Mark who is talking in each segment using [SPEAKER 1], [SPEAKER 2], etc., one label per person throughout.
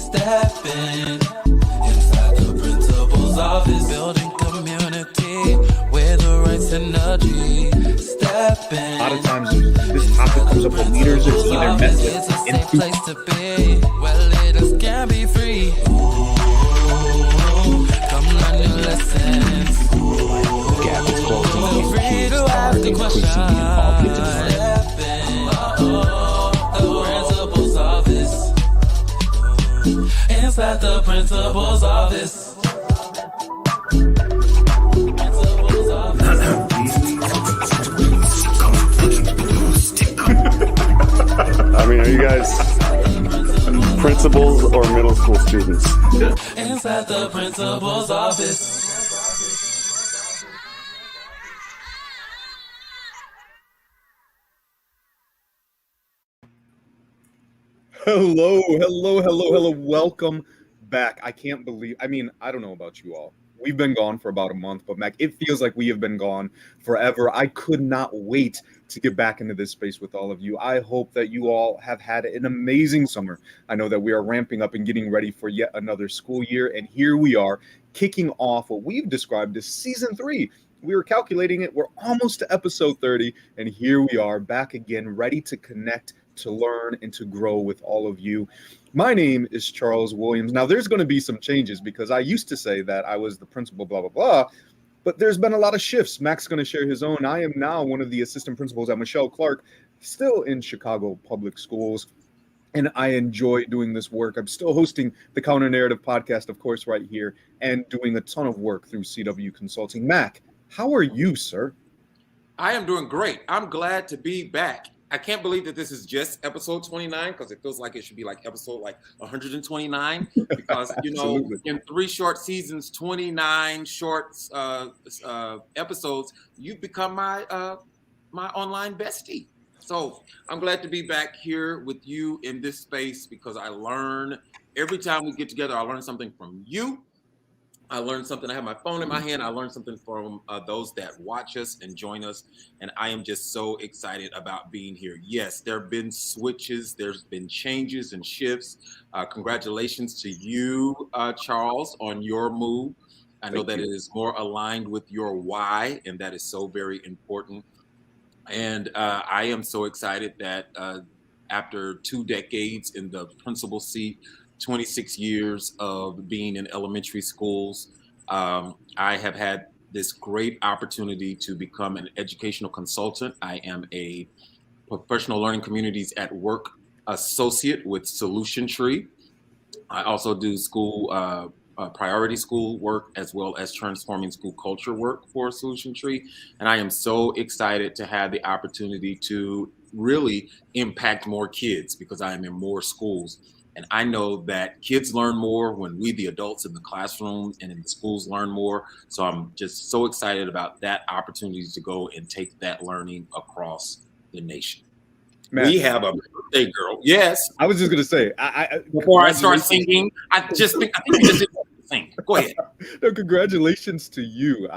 [SPEAKER 1] Stepping inside the principal's office, building community with the right synergy. Stepping.
[SPEAKER 2] A lot of times this topic comes up with leaders it's either met with
[SPEAKER 1] it's a safe place to be, where leaders can be free. Come learn new lessons.
[SPEAKER 3] Gap is closing
[SPEAKER 1] Feel
[SPEAKER 3] and
[SPEAKER 1] free
[SPEAKER 3] kids
[SPEAKER 1] to
[SPEAKER 3] are
[SPEAKER 1] ask the
[SPEAKER 3] increasingly
[SPEAKER 1] question.
[SPEAKER 3] involved with the learning.
[SPEAKER 1] The principal's office. Inside the principal's office. Principal's office.
[SPEAKER 4] I mean, are you guys principals or middle school students?
[SPEAKER 1] Inside the principal's office.
[SPEAKER 2] Hello. Welcome back. I can't believe, I don't know about you all. We've been gone for about a month, but Mac, it feels like we have been gone forever. I could not wait to get back into this space with all of you. I hope that you all have had an amazing summer. I know that we are ramping up and getting ready for yet another school year, and here we are kicking off what we've described as season 3. We were calculating it. We're almost to episode 30, and here we are back again, ready to connect, to learn, and to grow with all of you. My name is Charles Williams. Now, there's going to be some changes because I used to say that I was the principal, blah, blah, blah, but there's been a lot of shifts. Mac's going to share his own. I am now one of the assistant principals at Michele Clark, still in Chicago Public Schools, and I enjoy doing this work. I'm still hosting the Counter Narrative podcast, of course, right here, and doing a ton of work through CW Consulting. Mac, how are you, sir?
[SPEAKER 5] I am doing great. I'm glad to be back. I can't believe that this is just episode 29 because it feels like it should be like episode 129 because, in 3 short seasons, 29 short episodes, you've become my online bestie. So I'm glad to be back here with you in this space because I learn every time we get together. I learn something from you. I learned something. I have my phone in my hand. I learned something from those that watch us and join us. And I am just so excited about being here. Yes, there have been switches. There's been changes and shifts. Congratulations to you, Charles, on your move. I know that it is more aligned with your why, and that is so very important. And I am so excited that after 2 decades in the principal seat, 26 years of being in elementary schools, I have had this great opportunity to become an educational consultant. I am a professional learning communities at work associate with Solution Tree. I also do school priority school work as well as transforming school culture work for Solution Tree. And I am so excited to have the opportunity to really impact more kids because I am in more schools. And I know that kids learn more when we, the adults in the classrooms and in the schools, learn more. So I'm just so excited about that opportunity to go and take that learning across the nation. Man, we have a birthday girl. Yes.
[SPEAKER 2] I was just going to say,
[SPEAKER 5] before I start singing, I think you just didn't sing. Go ahead.
[SPEAKER 2] No, congratulations to you.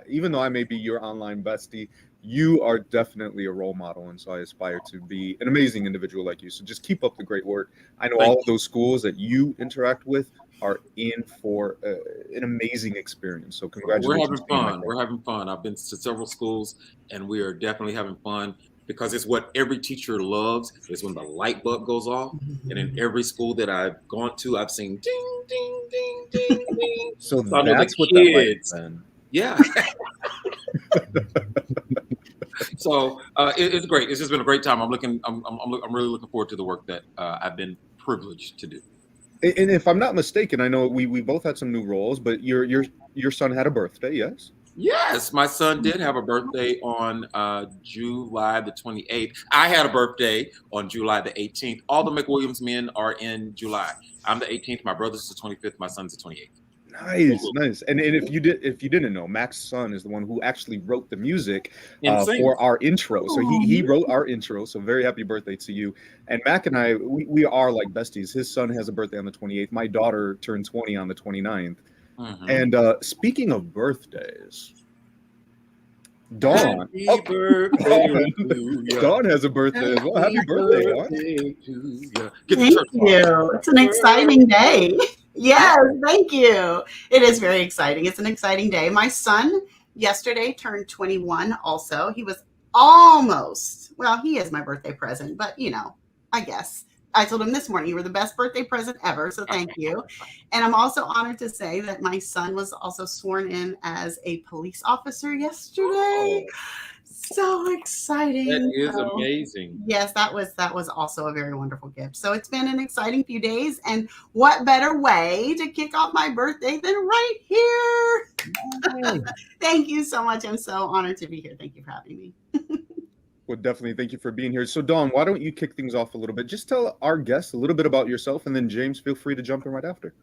[SPEAKER 2] Even though I may be your online bestie, you are definitely a role model, and so I aspire to be an amazing individual like you. So just keep up the great work. I know all of those schools that you interact with are in for an amazing experience. So congratulations.
[SPEAKER 5] We're having fun. I've been to several schools, and we are definitely having fun because it's what every teacher loves is when the light bulb goes off. And in every school that I've gone to, I've seen ding, ding, ding, ding, ding.
[SPEAKER 2] So that's what that light is then.
[SPEAKER 5] Yeah. So it's great. It's just been a great time. I'm really looking forward to the work that I've been privileged to do.
[SPEAKER 2] And if I'm not mistaken, I know we both had some new roles, but your son had a birthday, yes?
[SPEAKER 5] Yes, my son did have a birthday on July the 28th. I had a birthday on July the 18th. All the McWilliams men are in July. I'm the 18th. My brother's the 25th. My son's the 28th.
[SPEAKER 2] Nice. And if you didn't know, Mac's son is the one who actually wrote the music for our intro. So he wrote our intro. So very happy birthday to you. And Mac and I, we are like besties. His son has a birthday on the 28th. My daughter turned 20 on the 29th. Mm-hmm. And speaking of birthdays, Dawn.
[SPEAKER 5] Happy
[SPEAKER 2] Oh,
[SPEAKER 5] birthday to ya.
[SPEAKER 2] Dawn has a birthday as well. Happy birthday, Dawn.
[SPEAKER 5] to ya. Get the
[SPEAKER 4] Thank
[SPEAKER 5] church
[SPEAKER 4] you. It's an exciting day. Yes, thank you. It is very exciting. It's an exciting day. My son yesterday turned 21 also. He was almost, well, he is my birthday present, but I guess. I told him this morning, you were the best birthday present ever, so thank you. And I'm also honored to say that my son was also sworn in as a police officer yesterday. So exciting.
[SPEAKER 5] That is
[SPEAKER 4] So,
[SPEAKER 5] amazing.
[SPEAKER 4] yes, that was also a very wonderful gift. So it's been an exciting few days, and what better way to kick off my birthday than right here? Thank you so much. I'm so honored to be here. Thank you for having me.
[SPEAKER 2] Well, definitely. Thank you for being here. So, Dawn, why don't you kick things off a little bit? Just tell our guests a little bit about yourself, and then James, feel free to jump in right after.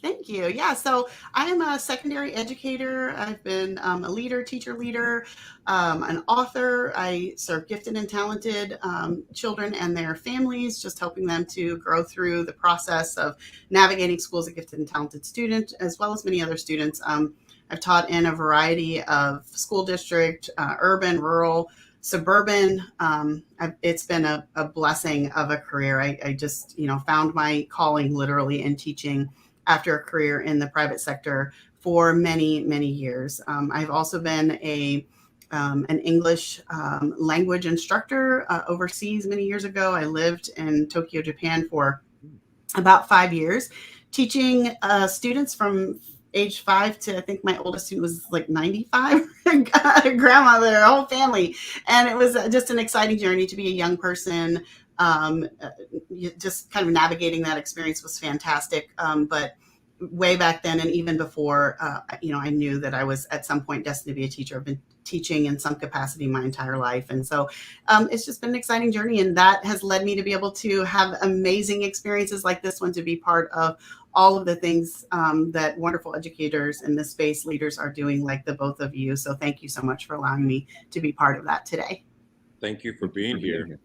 [SPEAKER 4] Thank you. Yeah, so I am a secondary educator. I've been a leader, teacher leader, an author. I serve gifted and talented children and their families, just helping them to grow through the process of navigating schools of gifted and talented students, as well as many other students. I've taught in a variety of school district, urban, rural, suburban. It's been a blessing of a career. I just, found my calling literally in teaching after a career in the private sector for many, many years. I've also been an English language instructor overseas many years ago. I lived in Tokyo, Japan for about 5 years, teaching students from age 5 to, I think my oldest student was like 95, grandmother, her whole family. And it was just an exciting journey to be a young person. Just kind of navigating that experience was fantastic. But way back then, and even before, I knew that I was at some point destined to be a teacher. I've been teaching in some capacity my entire life. And so it's just been an exciting journey. And that has led me to be able to have amazing experiences like this one, to be part of all of the things that wonderful educators in this space, leaders, are doing, like the both of you. So thank you so much for allowing me to be part of that today.
[SPEAKER 5] Thank you for being here.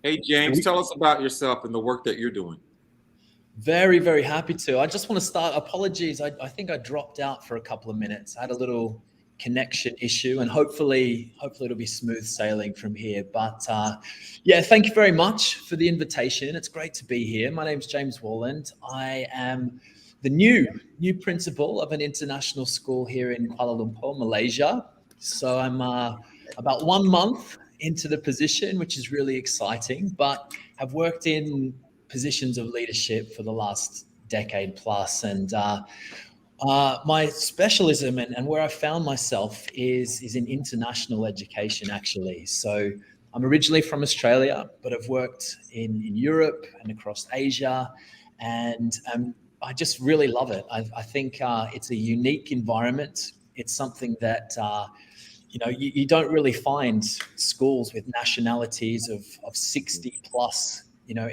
[SPEAKER 5] Hey, James, tell us about yourself and the work that you're doing.
[SPEAKER 3] Very, very happy to. I just want to start. Apologies. I think I dropped out for a couple of minutes. I had a little connection issue, and hopefully it'll be smooth sailing from here. But thank you very much for the invitation. It's great to be here. My name's James Worland. I am the new principal of an international school here in Kuala Lumpur, Malaysia. So I'm about 1 month into the position, which is really exciting, but have worked in positions of leadership for the last decade plus. And my specialism and where I found myself is in international education, actually. So I'm originally from Australia, but I've worked in Europe and across Asia, and I just really love it. I think it's a unique environment. It's something that you don't really find schools with nationalities of 60 plus,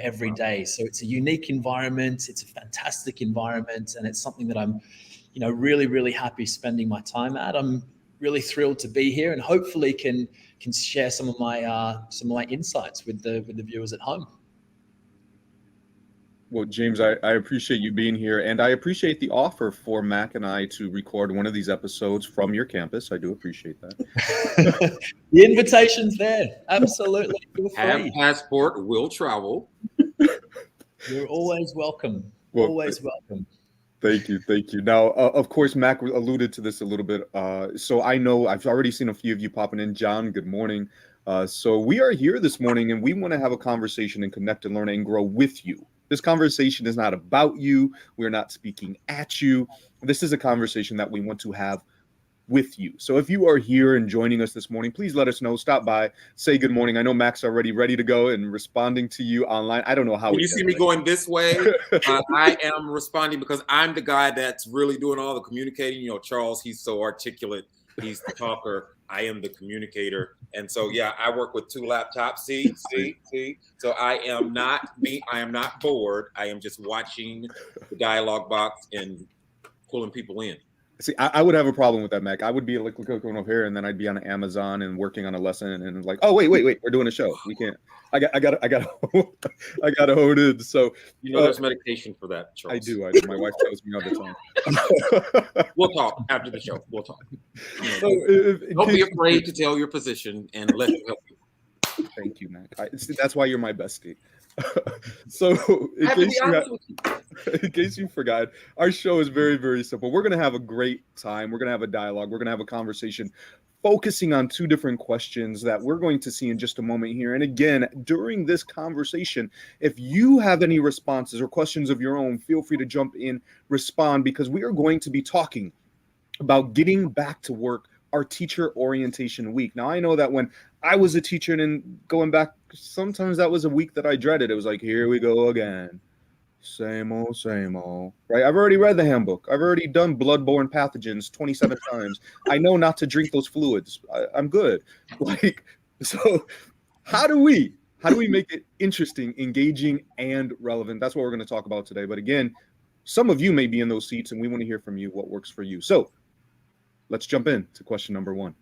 [SPEAKER 3] every day. So it's a unique environment. It's a fantastic environment. And it's something that I'm, really, really happy spending my time at. I'm really thrilled to be here, and hopefully can share some of my insights with the viewers at home.
[SPEAKER 2] Well, James, I appreciate you being here, and I appreciate the offer for Mac and I to record one of these episodes from your campus. I do appreciate that.
[SPEAKER 3] The invitation's there. Absolutely. Feel free.
[SPEAKER 5] Have passport, will travel.
[SPEAKER 3] You're always welcome.
[SPEAKER 2] Well,
[SPEAKER 3] always welcome.
[SPEAKER 2] Thank you. Now, of course, Mac alluded to this a little bit. So I know I've already seen a few of you popping in. John, good morning. So we are here this morning, and we want to have a conversation and connect and learn and grow with you. This conversation is not about you. We're not speaking at you. This is a conversation that we want to have with you. So if you are here and joining us this morning, please let us know. Stop by, say good morning. I know Mac's already ready to go and responding to you online. I don't know how.
[SPEAKER 5] When you see me going this way, I am responding because I'm the guy that's really doing all the communicating. Charles, he's so articulate. He's the talker. I am the communicator. And so, I work with 2 laptops. See. So I am not bored. I am just watching the dialogue box and pulling people in.
[SPEAKER 2] See, I would have a problem with that, Mac. I would be like going over here, and then I'd be on Amazon and working on a lesson, and like, oh wait, we're doing a show. We can't. I got to hone in. So
[SPEAKER 5] there's medication for that, Charles.
[SPEAKER 2] I do. My wife tells me all the time.
[SPEAKER 5] We'll talk after the show. We'll talk.
[SPEAKER 2] So
[SPEAKER 5] Don't be afraid to tell your position, and let me help you.
[SPEAKER 2] Thank you, Mac. That's why you're my bestie. So in case you forgot, our show is very, very simple. We're going to have a great time. We're going to have a dialogue. We're going to have a conversation focusing on two different questions that we're going to see in just a moment here. And again, during this conversation, if you have any responses or questions of your own, feel free to jump in, respond, because we are going to be talking about getting back to work, our teacher orientation week. Now, I know that when I was a teacher and going back, sometimes that was a week that I dreaded. It was like, here we go again. Same old, right? I've already read the handbook. I've already done bloodborne pathogens 27 times. I know not to drink those fluids. I'm good. Like, so how do we make it interesting, engaging, and relevant? That's what we're going to talk about today. But again, some of you may be in those seats, and we want to hear from you what works for you. So let's jump in to question number 1.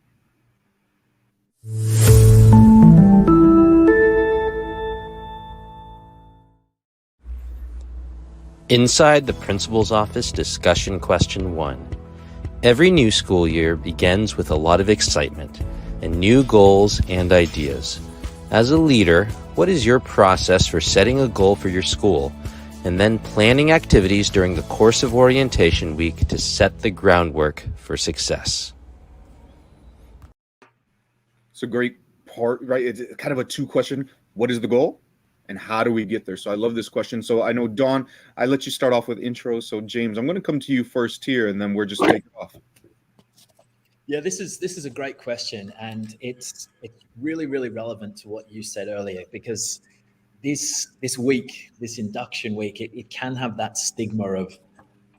[SPEAKER 6] Inside the principal's office, discussion question 1. Every new school year begins with a lot of excitement and new goals and ideas. As a leader, what is your process for setting a goal for your school and then planning activities during the course of orientation week to set the groundwork for success?
[SPEAKER 2] It's a great part, right? It's kind of a 2-question. What is the goal? And how do we get there? So I love this question. So I know, Dawn, I let you start off with intros. So James, I'm going to come to you first here, and then we're just taking off.
[SPEAKER 3] Yeah, this is a great question, and it's really, really relevant to what you said earlier, because this week, this induction week, it can have that stigma of,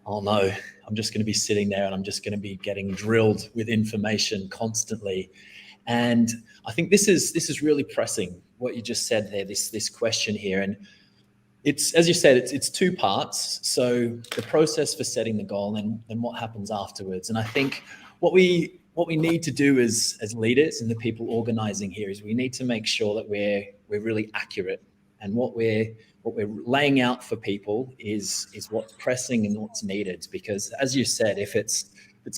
[SPEAKER 3] oh no, I'm just going to be sitting there and I'm just going to be getting drilled with information constantly. And I think this is really pressing, what you just said there, this question here. And it's, as you said, it's 2 parts. So the process for setting the goal and what happens afterwards. And I think what we need to do as leaders and the people organizing here is we need to make sure that we're really accurate, and what we're laying out for people is what's pressing and what's needed. Because as you said, if it's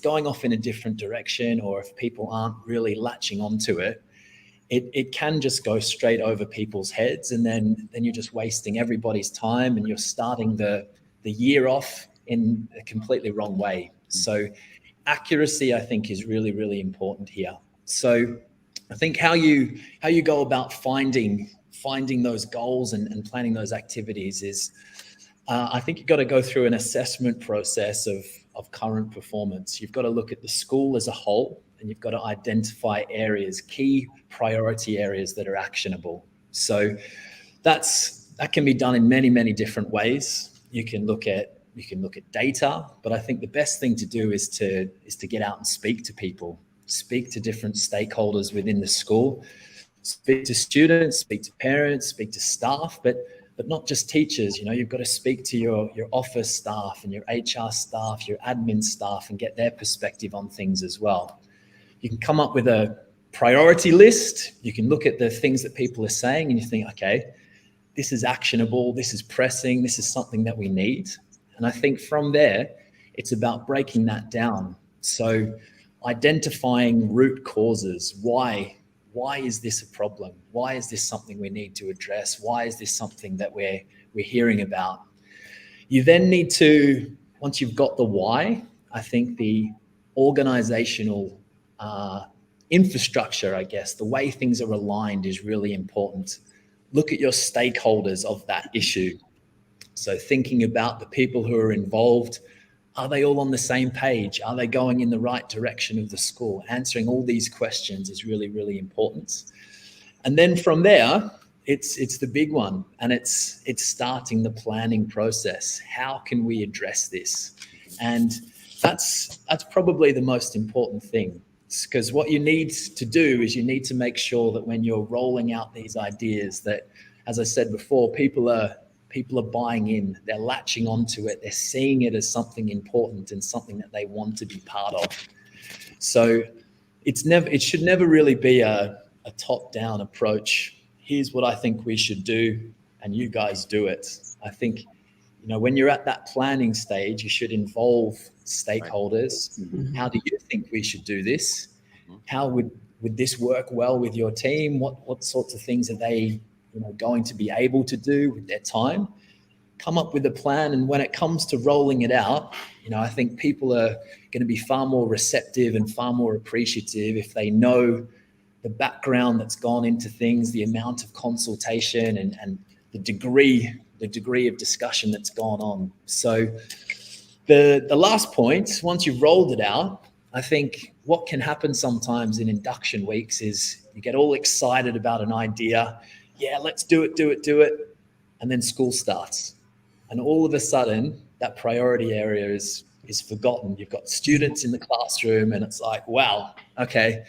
[SPEAKER 3] going off in a different direction, or if people aren't really latching onto it, it can just go straight over people's heads, and then you're just wasting everybody's time, and you're starting the year off in a completely wrong way. So accuracy, I think, is really, really important here. So I think how you go about finding those goals and planning those activities is, I think you've got to go through an assessment process of current performance. You've got to look at the school as a whole, and you've got to identify areas, key priority areas that are actionable. So that can be done in many, many different ways. You can look at data, but I think the best thing to do is to get out and speak to people, speak to different stakeholders within the school, speak to students, speak to parents, speak to staff, but not just teachers. You've got to speak to your office staff and your HR staff, your admin staff, and get their perspective on things as well. You can come up with a priority list. You can look at the things that people are saying, and you think, okay, this is actionable, this is pressing, this is something that we need. And I think from there, it's about breaking that down. So identifying root causes. Why is this a problem? Why is this something we need to address? Why is this something that we're hearing about? You then need to, once you've got the why, I think the organizational infrastructure, I guess, the way things are aligned is really important. Look at your stakeholders of that issue. So thinking about the people who are involved, are they all on the same page? Are they going in the right direction of the school? Answering all these questions is really, really important. And then from there, it's the big one, and it's starting the planning process. How can we address this? And that's probably the most important thing, because what you need to do is you need to make sure that when you're rolling out these ideas that, as I said before, people are People are buying in, they're latching onto it, they're seeing it as something important and something that they want to be part of. So it should never really be a top-down approach. Here's what I think we should do, and you guys do it. I think, when you're at that planning stage, you should involve stakeholders.
[SPEAKER 4] Mm-hmm.
[SPEAKER 3] How do you think we should do this? How would this work well with your team? What sorts of things are they going to be able to do with their time? Come up with a plan, and when it comes to rolling it out, I think people are going to be far more receptive and far more appreciative if they know the background that's gone into things, the amount of consultation and the degree of discussion that's gone on. So the last point, once you've rolled it out, I think what can happen sometimes in induction weeks is you get all excited about an idea. Yeah, let's do it. And then school starts. And all of a sudden, that priority area is forgotten. You've got students in the classroom and it's like, wow, okay,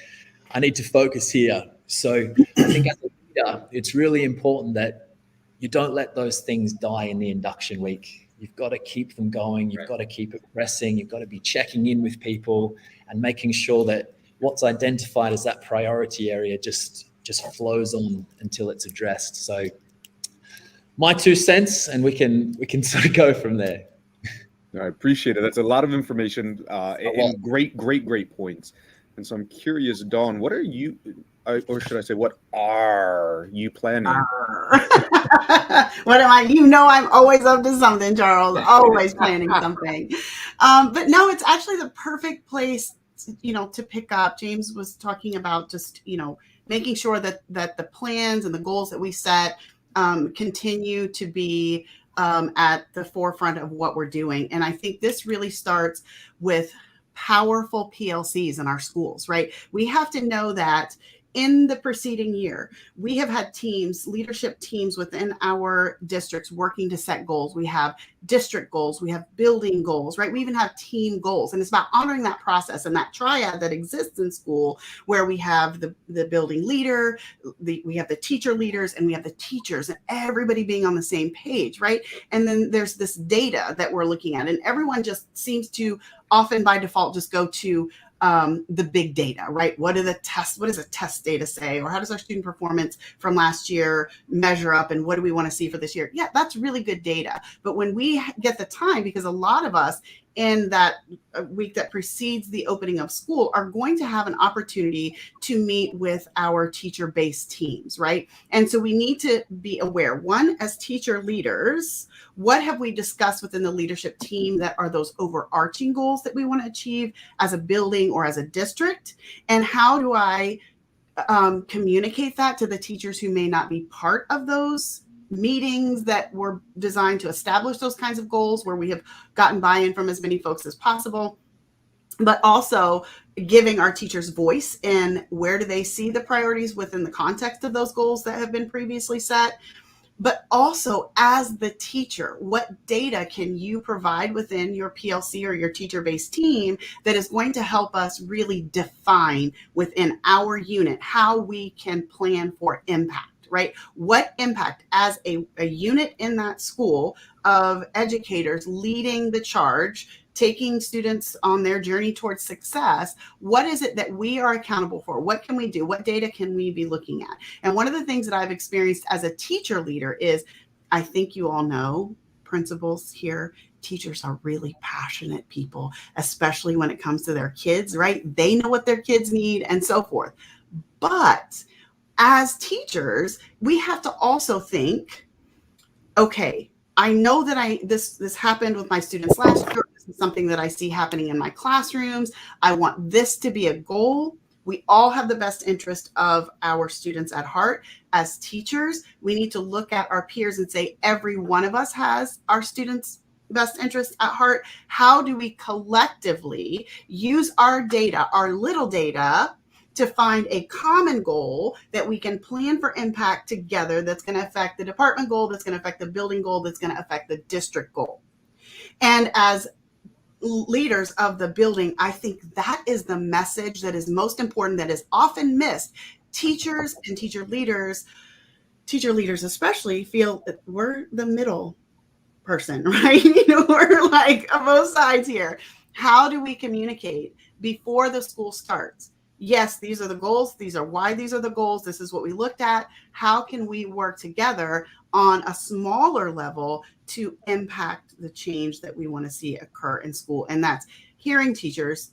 [SPEAKER 3] I need to focus here. So I think as a leader, it's really important that you don't let those things die in the induction week. You've got to keep them going. You've got to keep it pressing. You've got to be checking in with people and making sure that what's identified as that priority area just flows on until it's addressed. So my 2 cents, and we can sort of go from there.
[SPEAKER 2] I appreciate it. That's a lot of information and great points. And so I'm curious, Dawn, what are you, or should I say, what are you planning?
[SPEAKER 4] What am I? I'm always up to something, Charles. Always planning something. But no, it's actually the perfect place, to pick up. James was talking about just, making sure that the plans and the goals that we set continue to be at the forefront of what we're doing. And I think this really starts with powerful PLCs in our schools, right? We have to know that in the preceding year, we have had leadership teams within our districts working to set goals. We have district goals, we have building goals, right? We even have team goals. And it's about honoring that process and that triad that exists in school, where we have the building leader, we have the teacher leaders, and we have the teachers, and everybody being on the same page, right? And then there's this data that we're looking at, and everyone just seems to often by default just go to the big data, right? What does the test data say? Or how does our student performance from last year measure up? And what do we want to see for this year? Yeah, that's really good data. But when we get the time, because a lot of us in that week that precedes the opening of school are going to have an opportunity to meet with our teacher-based teams, right? And so we need to be aware, one, as teacher leaders, what have we discussed within the leadership team that are those overarching goals that we want to achieve as a building or as a district? And how do I communicate that to the teachers who may not be part of those meetings that were designed to establish those kinds of goals, where we have gotten buy-in from as many folks as possible, but also giving our teachers voice in where do they see the priorities within the context of those goals that have been previously set. But also, as the teacher, what data can you provide within your PLC or your teacher-based team that is going to help us really define within our unit how we can plan for impact? Right? What impact as a unit in that school of educators leading the charge, taking students on their journey towards success, what is it that we are accountable for? What can we do? What data can we be looking at? And one of the things that I've experienced as a teacher leader is, I think you all know, principals here, teachers are really passionate people, especially when it comes to their kids, right? They know what their kids need and so forth. But as teachers, we have to also think, okay, I know that this happened with my students last year. This is something that I see happening in my classrooms. I want this to be a goal. We all have the best interest of our students at heart. As teachers, we need to look at our peers and say, every one of us has our students' best interest at heart. How do we collectively use our data, our little data, to find a common goal that we can plan for impact together, that's going to affect the department goal, that's going to affect the building goal, that's going to affect the district goal? And as leaders of the building, I think that is the message that is most important, that is often missed. Teachers and teacher leaders especially, feel that we're the middle person, right? We're like on both sides here. How do we communicate before the school starts? Yes, these are the goals. These are why these are the goals. This is what we looked at. How can we work together on a smaller level to impact the change that we want to see occur in school? And that's hearing teachers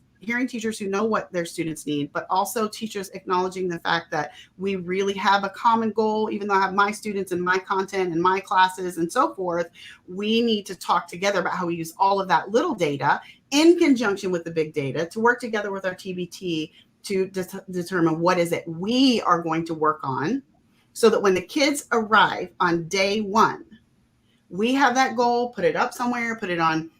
[SPEAKER 4] who know what their students need, but also teachers acknowledging the fact that we really have a common goal. Even though I have my students and my content and my classes and so forth, we need to talk together about how we use all of that little data in conjunction with the big data to work together with our TBT to determine what is it we are going to work on, so that when the kids arrive on day one, we have that goal, put it up somewhere, put it on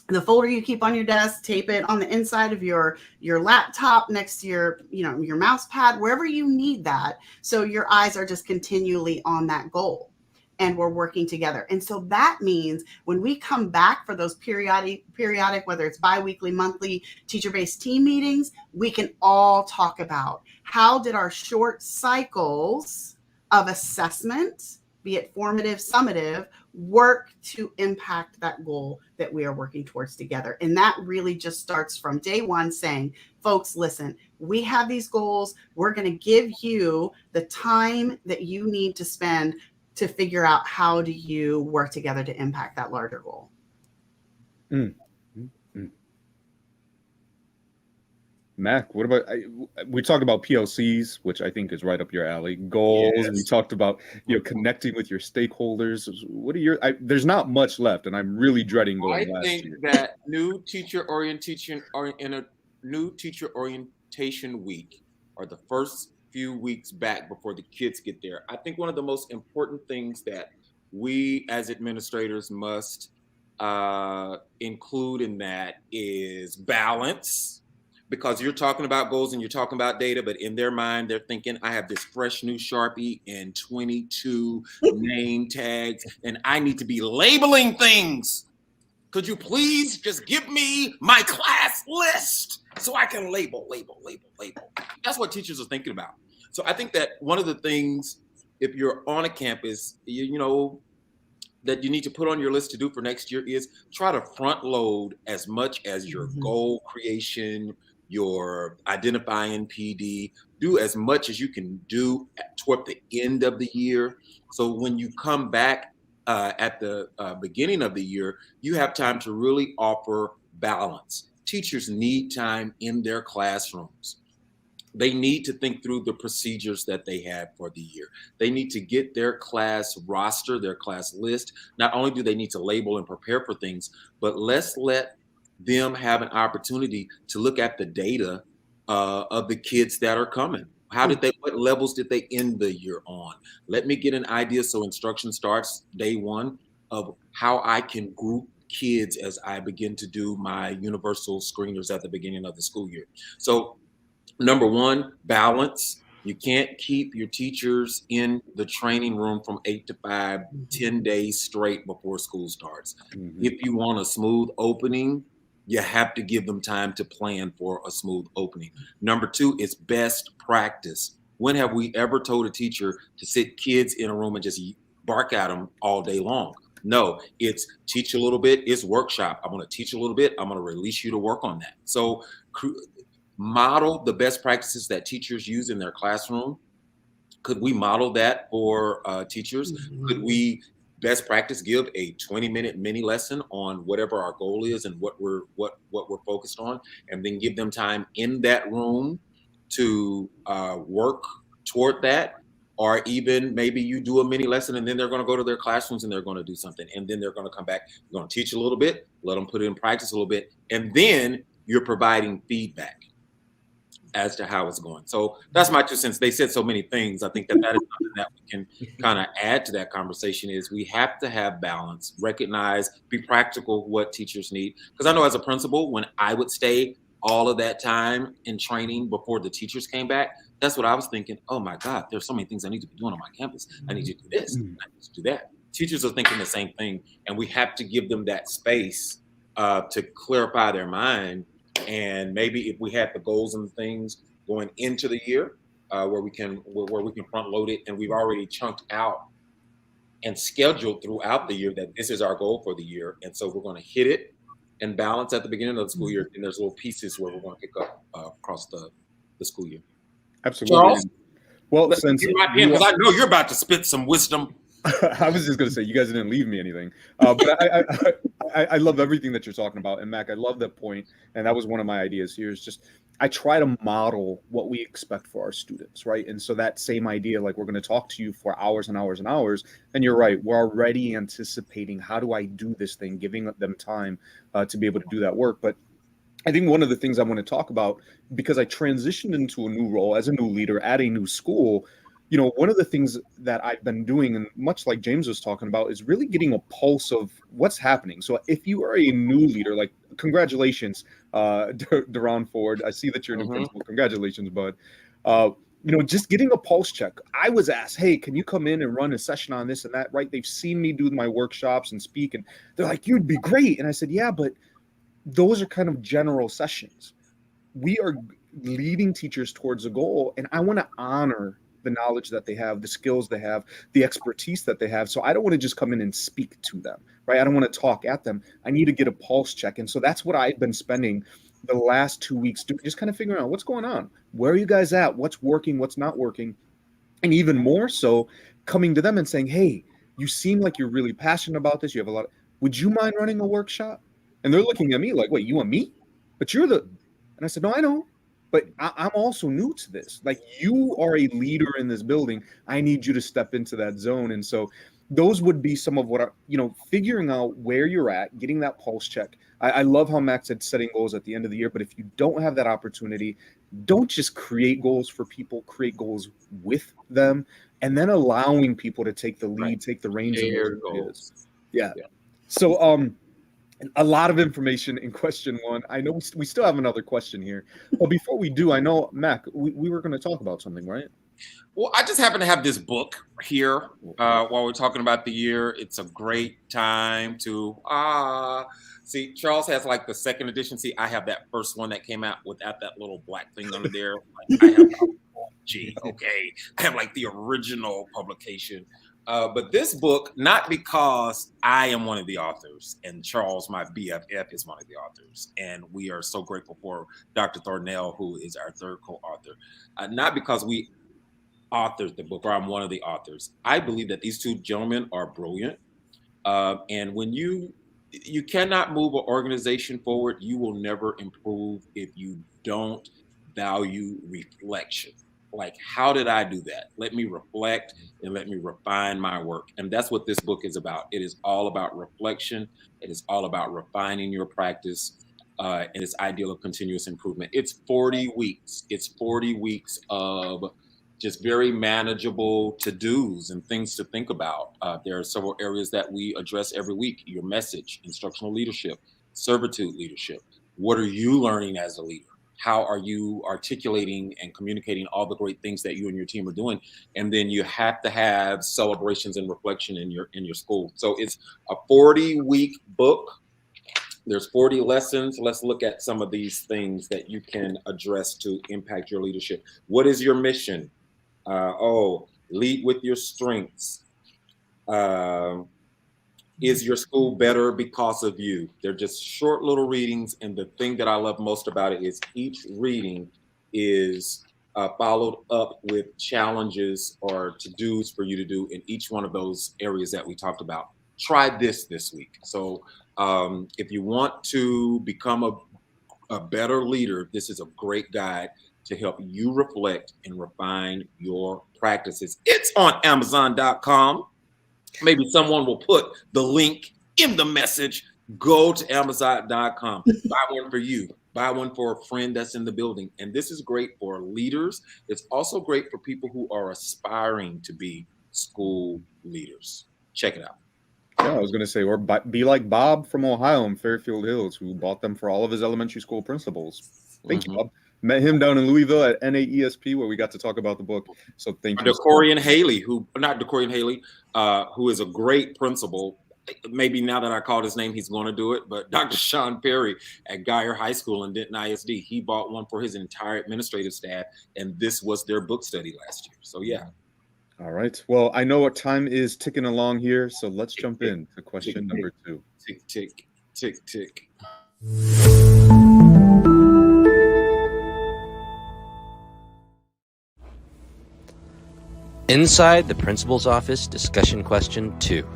[SPEAKER 4] the folder you keep on your desk, tape it on the inside of your laptop next to your mouse pad, wherever you need that. So your eyes are just continually on that goal and we're working together. And so that means when we come back for those periodic, whether it's biweekly, monthly teacher-based team meetings, we can all talk about how did our short cycles of assessment, be it formative, summative, work to impact that goal that we are working towards together. And that really just starts from day one saying, folks, listen, we have these goals. We're going to give you the time that you need to spend to figure out how do you work together to impact that larger goal.
[SPEAKER 2] Mac, what about, we talked about PLCs, which I think is right up your alley. Goals. Yes. We talked about, connecting with your stakeholders. What are your, there's not much left, and I'm really dreading going last year. I think
[SPEAKER 5] that new teacher orientation week, or the first few weeks back before the kids get there, I think one of the most important things that we as administrators must include in that is balance. Because you're talking about goals and you're talking about data, but in their mind, they're thinking, I have this fresh new Sharpie and 22 name tags, and I need to be labeling things. Could you please just give me my class list so I can label. That's what teachers are thinking about. So I think that one of the things, if you're on a campus, that you need to put on your list to do for next year is try to front load as much as your goal creation, your identifying PD, do as much as you can do toward the end of the year. So when you come back at the beginning of the year, you have time to really offer balance. Teachers need time in their classrooms. They need to think through the procedures that they have for the year. They need to get their class roster, their class list. Not only do they need to label and prepare for things, but let's let them have an opportunity to look at the data of the kids that are coming. What levels did they end the year on? Let me get an idea, so instruction starts day one, of how I can group kids as I begin to do my universal screeners at the beginning of the school year. So number one, balance. You can't keep your teachers in the training room from 8 to 5, 10 days straight before school starts. If you want a smooth opening, you have to give them time to plan for a smooth opening. Number two, it's best practice. When have we ever told a teacher to sit kids in a room and just bark at them all day long? No, it's teach a little bit, it's workshop. I'm going to teach a little bit, I'm going to release you to work on that. So model the best practices that teachers use in their classroom. Could we model that for teachers? Could we best practice give a 20-minute mini lesson on whatever our goal is and what we're focused on, and then give them time in that room to work toward that? Or even maybe you do a mini lesson and then they're going to go to their classrooms and they're going to do something, and then they're going to come back. You're going to teach a little bit, let them put it in practice a little bit, and then you're providing feedback as to how it's going. So that's my 2 cents. They said so many things. I think that is something that we can kind of add to that conversation, is we have to have balance, recognize, be practical what teachers need. Because I know as a principal, when I would stay all of that time in training before the teachers came back, that's what I was thinking. Oh my God, there's so many things I need to be doing on my campus. I need to do this, I need to do that. Teachers are thinking the same thing, and we have to give them that space to clarify their mind. And maybe if we had the goals and things going into the year, where we can front load it, and we've already chunked out and scheduled throughout the year that this is our goal for the year. And so we're going to hit it and balance at the beginning of the school year. And there's little pieces where we're going to pick up across the school year.
[SPEAKER 2] Absolutely.
[SPEAKER 5] Charles,
[SPEAKER 2] well, since
[SPEAKER 5] my pen, because I know you're about to spit some wisdom.
[SPEAKER 2] I was just going to say, you guys didn't leave me anything, but I love everything that you're talking about. And Mac, I love that point. And that was one of my ideas here, is just, I try to model what we expect for our students, right? And so that same idea, like, we're going to talk to you for hours and hours and hours. And you're right, we're already anticipating, how do I do this thing, giving them time to be able to do that work. But I think one of the things I want to talk about, because I transitioned into a new role as a new leader at a new school, you know, one of the things that I've been doing, and much like James was talking about, is really getting a pulse of what's happening. So if you are a new leader, like, congratulations, Deron Ford. I see that you're a new principal. Congratulations, bud. You know, just getting a pulse check. I was asked, hey, can you come in and run a session on this and that, right? They've seen me do my workshops and speak, and they're like, you'd be great. And I said, yeah, but those are kind of general sessions. We are leading teachers towards a goal, and I want to honor the knowledge that they have, the skills they have, the expertise that they have. So I don't want to just come in and speak to them, right? I don't want to talk at them. I need to get a pulse check. And so that's what I've been spending the last 2 weeks doing, just kind of figuring out what's going on. Where are you guys at? What's working? What's not working? And even more so, coming to them and saying, hey, you seem like you're really passionate about this. You have a lot. Would you mind running a workshop? And they're looking at me like, wait, you want me? But you're the, and I said, no, I know. But I'm also new to this. Like, you are a leader in this building. I need you to step into that zone. And so those would be some of what are, you know, figuring out where you're at, getting that pulse check. I love how Max said setting goals at the end of the year. But if you don't have that opportunity, don't just create goals for people, create goals with them, and then allowing people to take the lead, take the reins of those goals. Yeah. So, a lot of information in question one. I know we still have another question here. But before we do, I know, Mac, we were going to talk about something, right?
[SPEAKER 5] Well, I just happen to have this book here while we're talking about the year. It's a great time to, see, Charles has like the second edition. See, I have that first one that came out without that little black thing under there. Like, I have, okay. I have like the original publication. But this book, not because I am one of the authors and Charles, my BFF, is one of the authors, and we are so grateful for Dr. Thornell, who is our third co-author, not because we authored the book or I'm one of the authors. I believe that these two gentlemen are brilliant. And when you cannot move an organization forward, you will never improve if you don't value reflection. Like, how did I do that? Let me reflect and let me refine my work. And that's what this book is about. It is all about reflection. It is all about refining your practice and its ideal of continuous improvement. It's 40 weeks. It's 40 weeks of just very manageable to-dos and things to think about. There are several areas that we address every week: your message, instructional leadership, servitude leadership. What are you learning as a leader? How are you articulating and communicating all the great things that you and your team are doing? And then you have to have celebrations and reflection in your school. So it's a 40-week book. There's 40 lessons. Let's look at some of these things that you can address to impact your leadership. What is your mission? Lead with your strengths. Is your school better because of you? They're just short little readings. And the thing that I love most about it is each reading is followed up with challenges or to-dos for you to do in each one of those areas that we talked about. Try this week. So if you want to become a better leader, this is a great guide to help you reflect and refine your practices. It's on Amazon.com. Maybe someone will put the link in the message. Go to Amazon.com. Buy one for you. Buy one for a friend that's in the building. And this is great for leaders. It's also great for people who are aspiring to be school leaders. Check it out.
[SPEAKER 2] Yeah, I was going to say, or be like Bob from Ohio in Fairfield Hills, who bought them for all of his elementary school principals. Thank you, Bob. Met him down in Louisville at NAESP, where we got to talk about the book. So thank you.
[SPEAKER 5] Decorian Haley, who is a great principal. Maybe now that I called his name, he's going to do it. But Dr. Sean Perry at Geyer High School in Denton ISD, he bought one for his entire administrative staff, and this was their book study last year. So yeah.
[SPEAKER 2] All right. Well, I know what time is ticking along here, so let's jump in to question number 2.
[SPEAKER 5] Tick, tick, tick, tick.
[SPEAKER 6] Inside the principal's office, discussion question 2.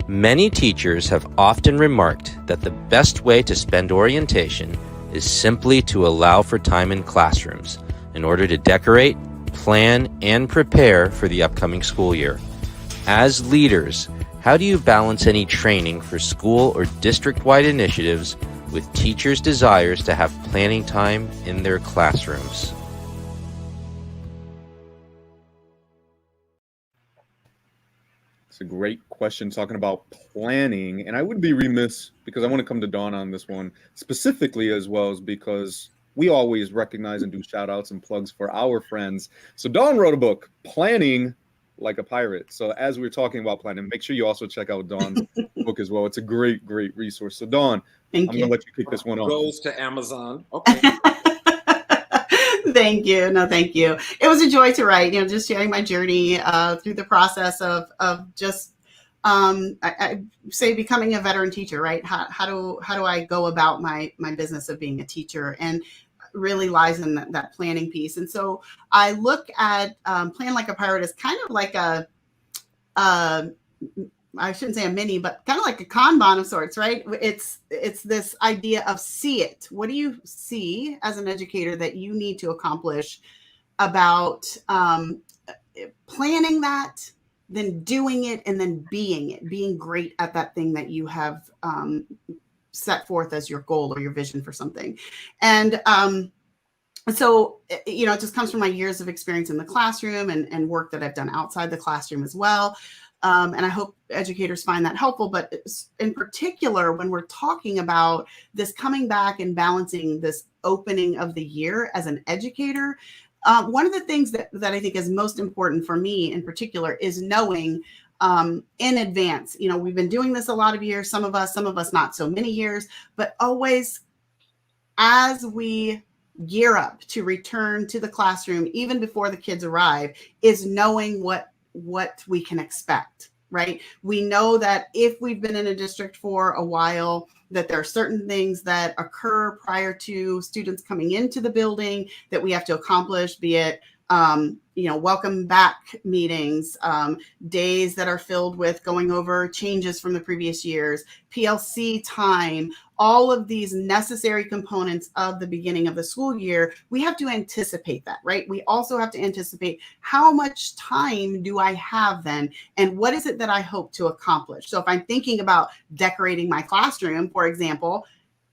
[SPEAKER 6] Many teachers have often remarked that the best way to spend orientation is simply to allow for time in classrooms in order to decorate, plan, and prepare for the upcoming school year. As leaders, how do you balance any training for school or district-wide initiatives with teachers' desires to have planning time in their classrooms?
[SPEAKER 2] It's a great question talking about planning, and I would be remiss because I want to come to Dawn on this one specifically, as well as because we always recognize and do shout outs and plugs for our friends. So Dawn wrote a book, Planning Like a Pirate. So as we're talking about planning, make sure you also check out Dawn's book as well. It's a great, great resource. So Dawn, I'm going to let you kick this one off.
[SPEAKER 5] Goes to Amazon. Okay.
[SPEAKER 4] Thank you. No, thank you. It was a joy to write, just sharing my journey through the process of just, I say becoming a veteran teacher, right? How do I go about my business of being a teacher, and really lies in that planning piece. And so I look at Plan Like a Pirate as kind of like I shouldn't say a mini, but kind of like a Kanban of sorts, right? It's this idea of see it. What do you see as an educator that you need to accomplish about planning that, then doing it, and then being great at that thing that you have set forth as your goal or your vision for something. And so, it just comes from my years of experience in the classroom and work that I've done outside the classroom as well. And I hope educators find that helpful. But in particular, when we're talking about this coming back and balancing this opening of the year as an educator, one of the things that I think is most important for me in particular is knowing in advance. We've been doing this a lot of years, some of us not so many years, but always as we gear up to return to the classroom, even before the kids arrive, is knowing what we can expect, right? We know that if we've been in a district for a while, that there are certain things that occur prior to students coming into the building that we have to accomplish, be it welcome back meetings, days that are filled with going over changes from the previous years, PLC time, all of these necessary components of the beginning of the school year. We have to anticipate that, right? We also have to anticipate how much time do I have then, and what is it that I hope to accomplish? So if I'm thinking about decorating my classroom, for example,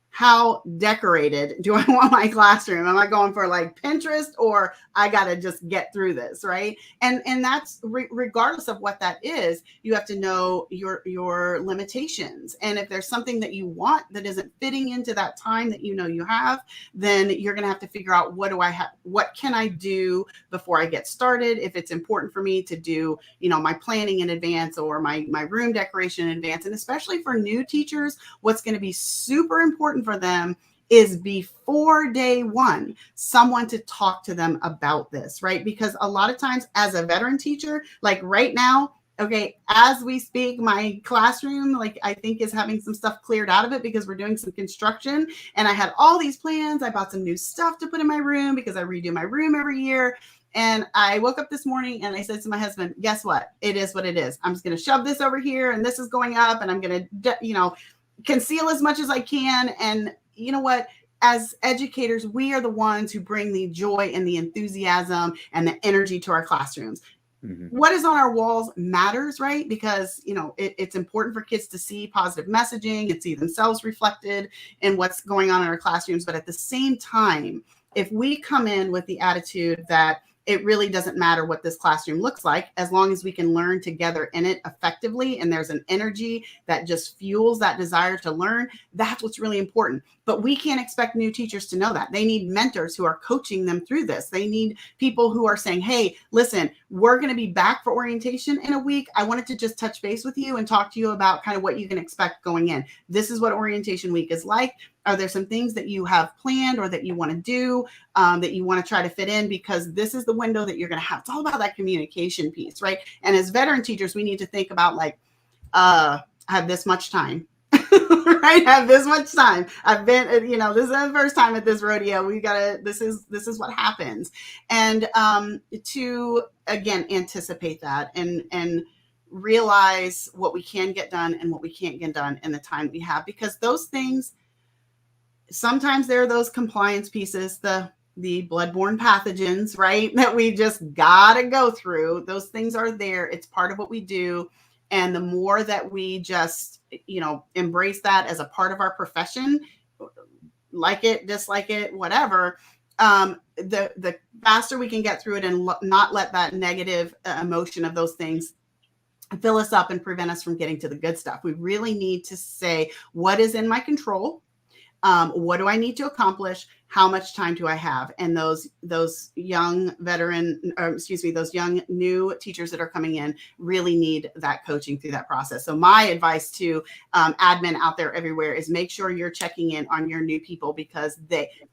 [SPEAKER 4] how decorated do I want my classroom? Am I going for like Pinterest, or I got to just get through this, right? And that's regardless of what that is, you have to know your limitations. And if there's something that you want that isn't fitting into that time that you have, then you're going to have to figure out what can I do before I get started? If it's important for me to do, my planning in advance or my room decoration in advance, and especially for new teachers, what's going to be super important for them is before day one, someone to talk to them about this, right? Because a lot of times as a veteran teacher, like right now, okay, as we speak, my classroom, I think is having some stuff cleared out of it because we're doing some construction, and I had all these plans. I bought some new stuff to put in my room because I redo my room every year. And I woke up this morning and I said to my husband, guess what? It is what it is. I'm just going to shove this over here, and this is going up, and I'm going to, conceal as much as I can. And you know what? As educators, we are the ones who bring the joy and the enthusiasm and the energy to our classrooms. Mm-hmm. What is on our walls matters, right? Because, it's important for kids to see positive messaging and see themselves reflected in what's going on in our classrooms. But at the same time, if we come in with the attitude that it really doesn't matter what this classroom looks like, as long as we can learn together in it effectively, and there's an energy that just fuels that desire to learn, that's what's really important. But we can't expect new teachers to know that. They need mentors who are coaching them through this. They need people who are saying, hey, listen, we're going to be back for orientation in a week. I wanted to just touch base with you and talk to you about kind of what you can expect going in. This is what orientation week is like. Are there some things that you have planned or that you want to do, that you want to try to fit in? Because this is the window that you're going to have. It's all about that communication piece, right? And as veteran teachers, we need to think about like, I have this much time. Right? I have this much time. I've been, this is the first time at this rodeo. This is what happens. And to, again, anticipate that and realize what we can get done and what we can't get done in the time we have, because those things, sometimes there are those compliance pieces, the bloodborne pathogens, right? That we just gotta go through. Those things are there. It's part of what we do. And the more that we just, embrace that as a part of our profession, like it, dislike it, whatever, the faster we can get through it and not let that negative emotion of those things fill us up and prevent us from getting to the good stuff. We really need to say, what is in my control? What do I need to accomplish? How much time do I have? And those young those young new teachers that are coming in really need that coaching through that process. So my advice to admin out there everywhere is make sure you're checking in on your new people, because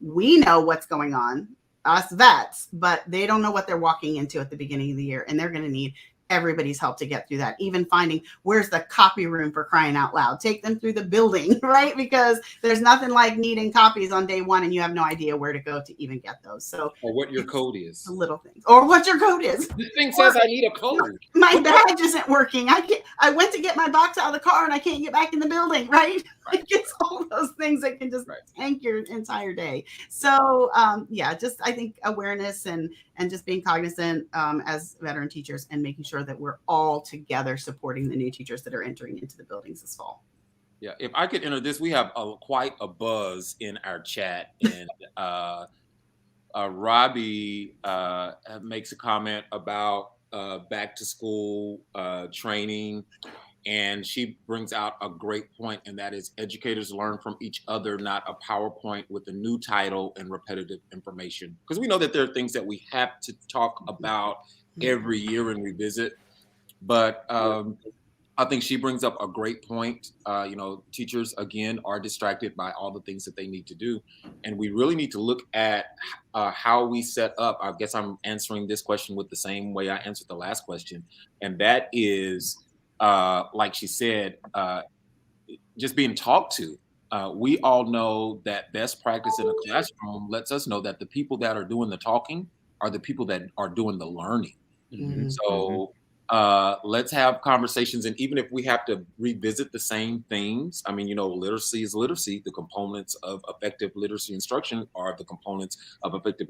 [SPEAKER 4] we know what's going on, us vets, but they don't know what they're walking into at the beginning of the year, and they're going to need everybody's help to get through that. Even finding where's the copy room, for crying out loud. Take them through the building, right? Because there's nothing like needing copies on day one and you have no idea where to go to even get those. So,
[SPEAKER 5] or what your code is.
[SPEAKER 4] The little things, or what your code is.
[SPEAKER 5] This thing says I need a code.
[SPEAKER 4] My badge isn't working. I went to get my box out of the car and I can't get back in the building, right? Like, it's all those things that can just tank your entire day. So just I think awareness and just being cognizant as veteran teachers and making sure that we're all together supporting the new teachers that are entering into the buildings this fall.
[SPEAKER 5] Yeah, if I could enter this, we have quite a buzz in our chat, and Robbie makes a comment about back to school training, and she brings out a great point, and that is educators learn from each other, not a PowerPoint with a new title and repetitive information. Because we know that there are things that we have to talk about every year and revisit. But I think she brings up a great point. Teachers, again, are distracted by all the things that they need to do. And we really need to look at how we set up. I guess I'm answering this question with the same way I answered the last question. And that is, like she said, just being talked to. We all know that best practice in a classroom lets us know that the people that are doing the talking are the people that are doing the learning. Mm-hmm. So let's have conversations. And even if we have to revisit the same things, I mean, literacy is literacy. The components of effective literacy instruction are the components of effective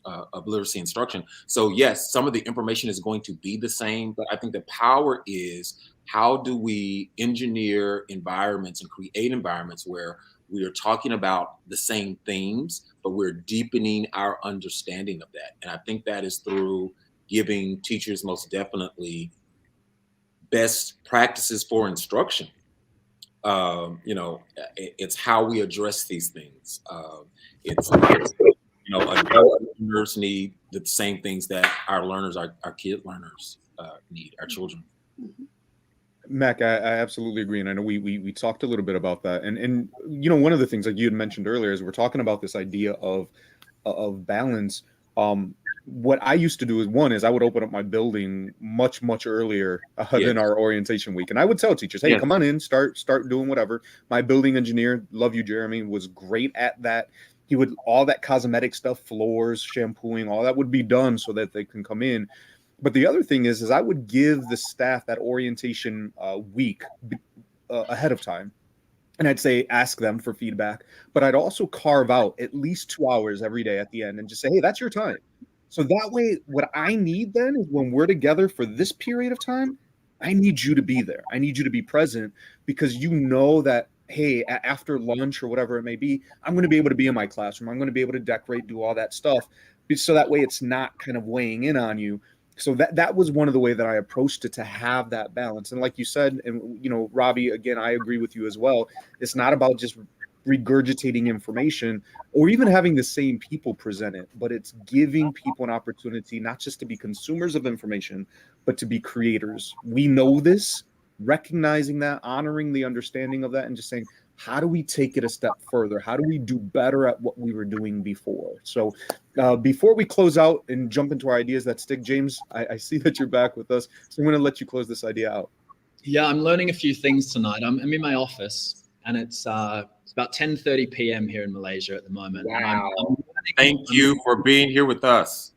[SPEAKER 5] of literacy instruction. So yes, some of the information is going to be the same, but I think the power is, how do we engineer environments and create environments where we are talking about the same themes, but we're deepening our understanding of that. And I think that is through giving teachers most definitely best practices for instruction. It's how we address these things. Adult learners need the same things that our learners, our kid learners need, our children.
[SPEAKER 2] Mac, I absolutely agree, and I know we talked a little bit about that, and one of the things like you had mentioned earlier is we're talking about this idea of balance. What I used to do is I would open up my building much earlier than our orientation week, and I would tell teachers, "Hey, come on in, start doing whatever." My building engineer, love you, Jeremy, was great at that. He would, all that cosmetic stuff, floors, shampooing, all that would be done so that they can come in. But the other thing is I would give the staff that orientation week ahead of time. And I'd say, ask them for feedback. But I'd also carve out at least 2 hours every day at the end and just say, hey, that's your time. So that way, what I need then is when we're together for this period of time, I need you to be there. I need you to be present, because you know that, hey, after lunch or whatever it may be, I'm going to be able to be in my classroom. I'm going to be able to decorate, do all that stuff. So that way it's not kind of weighing in on you. So that was one of the way that I approached it, to have that balance. And like you said, and Robbie, again, I agree with you as well. It's not about just regurgitating information or even having the same people present it, but it's giving people an opportunity not just to be consumers of information, but to be creators. We know this, recognizing that, honoring the understanding of that, and just saying, how do we take it a step further? How do we do better at what we were doing before? So before we close out and jump into our ideas that stick, James, I see that you're back with us. So I'm going to let you close this idea out.
[SPEAKER 3] Yeah, I'm learning a few things tonight. I'm in my office, and it's about 10:30 p.m. here in Malaysia at the moment.
[SPEAKER 5] Wow. Thank you for being here with us.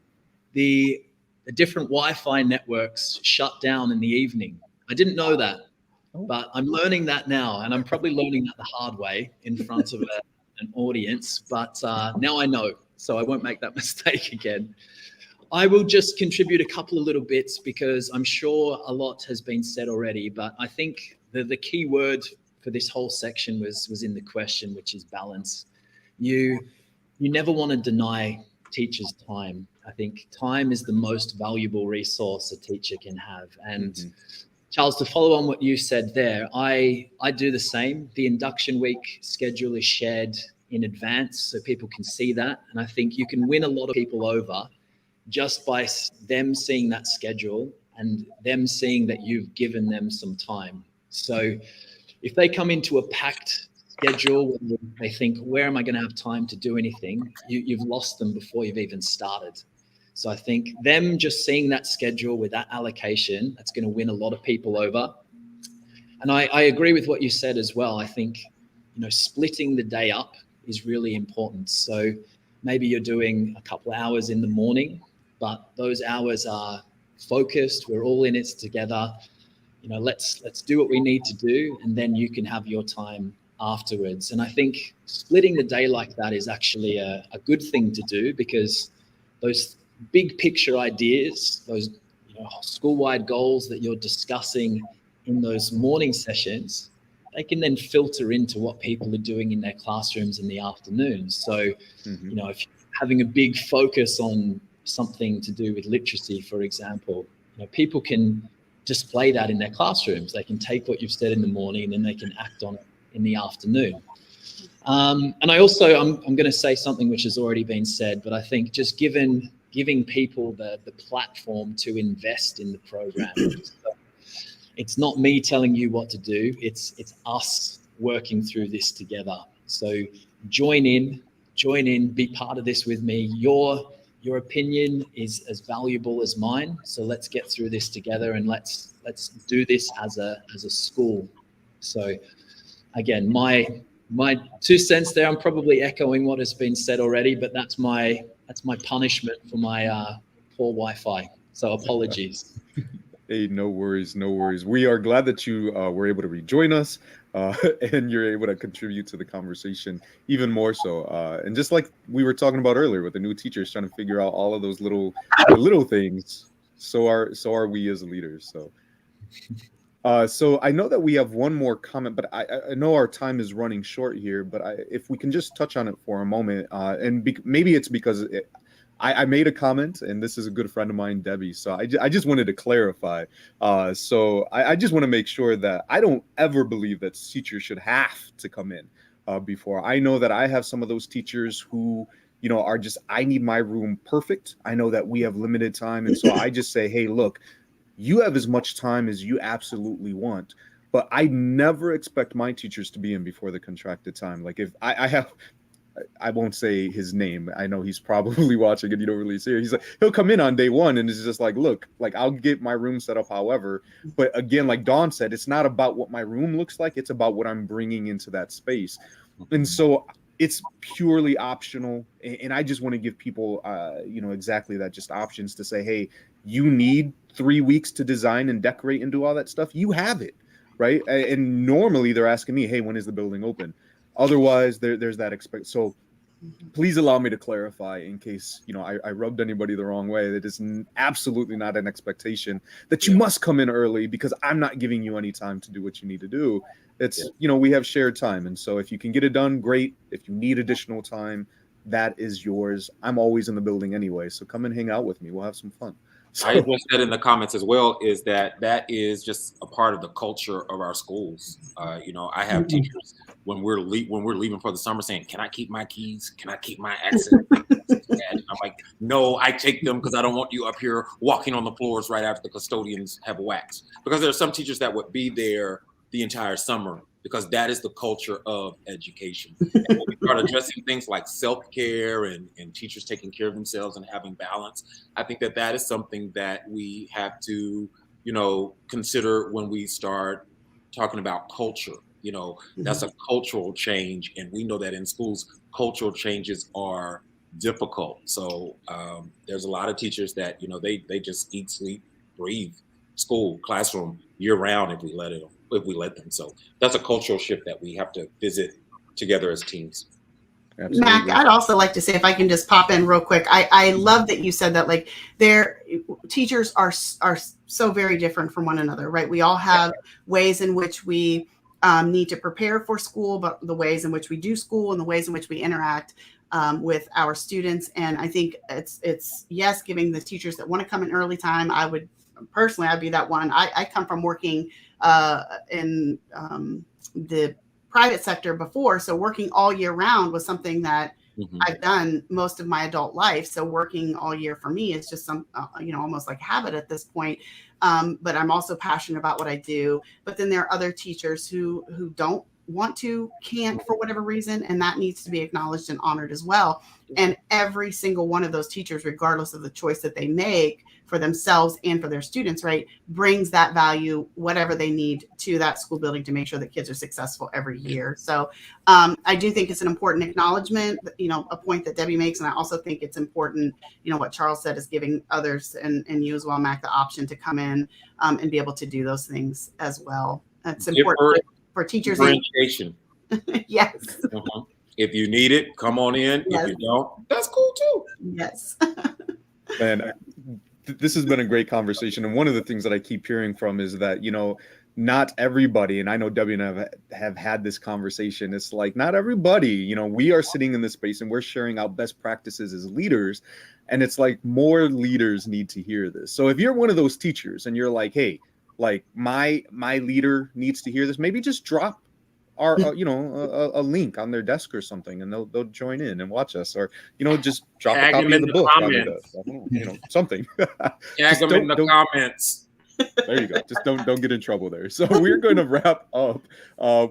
[SPEAKER 3] The different Wi-Fi networks shut down in the evening. I didn't know that. But I'm learning that now, and I'm probably learning that the hard way in front of an audience. But now I know, so I won't make that mistake again. I will just contribute a couple of little bits because I'm sure a lot has been said already. But I think the key word for this whole section was in the question, which is balance. You never want to deny teachers time. I think time is the most valuable resource a teacher can have, and Charles, to follow on what you said there, I do the same. The induction week schedule is shared in advance so people can see that. And I think you can win a lot of people over just by them seeing that schedule and them seeing that you've given them some time. So if they come into a packed schedule and they think, where am I going to have time to do anything? You've lost them before you've even started. So I think them just seeing that schedule with that allocation, that's going to win a lot of people over. And I agree with what you said as well. I think, splitting the day up is really important. So maybe you're doing a couple of hours in the morning, but those hours are focused. We're all in it together. Let's do what we need to do, and then you can have your time afterwards. And I think splitting the day like that is actually a good thing to do, because those big picture ideas, those school-wide goals that you're discussing in those morning sessions, they can then filter into what people are doing in their classrooms in the afternoons. So, if you're having a big focus on something to do with literacy, for example, people can display that in their classrooms. They can take what you've said in the morning and then they can act on it in the afternoon. And I also, I'm going to say something which has already been said, but I think just giving people the platform to invest in the program. So it's not me telling you what to do. It's us working through this together. So join in, be part of this with me. Your opinion is as valuable as mine. So let's get through this together, and let's do this as a school. So again, my 2 cents there. I'm probably echoing what has been said already, but that's my punishment for my poor Wi-Fi. So apologies.
[SPEAKER 2] Hey, no worries. We are glad that you were able to rejoin us and you're able to contribute to the conversation even more so. And just like we were talking about earlier with the new teachers trying to figure out all of those little things, so are we as leaders. So I know that we have one more comment, but I know our time is running short here, but if we can just touch on it for a moment, and maybe it's because I made a comment, and this is a good friend of mine, Debbie. So I just wanted to clarify. So I just want to make sure that I don't ever believe that teachers should have to come in before. I know that I have some of those teachers who, are just, I need my room perfect. I know that we have limited time. And so I just say, hey, look, you have as much time as you absolutely want. But I never expect my teachers to be in before the contracted time. Like if I won't say his name. I know he's probably watching and you don't really see it. He's like, he'll come in on day one and it's just like, look, like I'll get my room set up however. But again, like Dawn said, it's not about what my room looks like. It's about what I'm bringing into that space. And so it's purely optional. And I just want to give people, exactly that, just options to say, hey, you need 3 weeks to design and decorate and do all that stuff. You have it, right? And normally they're asking me, hey, when is the building open? Otherwise, there's that So please allow me to clarify in case, I rubbed anybody the wrong way. That is absolutely not an expectation that you must come in early because I'm not giving you any time to do what you need to do. It's, we have shared time. And so if you can get it done, great. If you need additional time, that is yours. I'm always in the building anyway. So come and hang out with me. We'll have some fun. So,
[SPEAKER 5] I just said in the comments as well is that is just a part of the culture of our schools. I have teachers when we're leaving for the summer saying, can I keep my keys? Can I keep my access? And I'm like, no, I take them because I don't want you up here walking on the floors right after the custodians have waxed. Because there are some teachers that would be there the entire summer because that is the culture of education. And when we start addressing things like self-care and teachers taking care of themselves and having balance, I think that is something that we have to, consider when we start talking about culture. That's a cultural change. And we know that in schools, cultural changes are difficult. So there's a lot of teachers that, they just eat, sleep, breathe, school, classroom year round if we let them. So that's a cultural shift that we have to visit together as teams.
[SPEAKER 2] Absolutely.
[SPEAKER 4] Mac, I'd also like to say, if I can just pop in real quick, I love that you said that, like, teachers are so very different from one another, right? We all have ways in which we need to prepare for school, but the ways in which we do school and the ways in which we interact with our students. And I think it's yes, giving the teachers that want to come in early time. I'd be that one. I come from working in the private sector before. So working all year round was something that I've done most of my adult life. So working all year for me is just almost like habit at this point. But I'm also passionate about what I do. But then there are other teachers who don't want to, can't for whatever reason, and that needs to be acknowledged and honored as well. And every single one of those teachers, regardless of the choice that they make for themselves and for their students, right, brings that value, whatever they need, to that school building to make sure that kids are successful every year. So I do think it's an important acknowledgement, a point that Debbie makes. And I also think it's important, what Charles said, is giving others and you as well, Mac, the option to come in and be able to do those things as well. It's important for teachers.
[SPEAKER 5] Differentiation.
[SPEAKER 4] Yes.
[SPEAKER 5] If you need it, come on in.
[SPEAKER 4] Yes.
[SPEAKER 5] If you don't, that's cool too.
[SPEAKER 4] Yes.
[SPEAKER 2] Man, this has been a great conversation. And one of the things that I keep hearing from is that, not everybody, and I know Debbie and I have had this conversation. It's like, not everybody, we are sitting in this space and we're sharing out best practices as leaders. And it's like, more leaders need to hear this. So if you're one of those teachers and you're like, hey, like my leader needs to hear this, maybe just drop our a link on their desk or something, and they'll join in and watch us, or just drop a copy of the book on their desk. Something.
[SPEAKER 5] Tag them in the comments.
[SPEAKER 2] There you go. Just don't get in trouble there. So we're going to wrap up.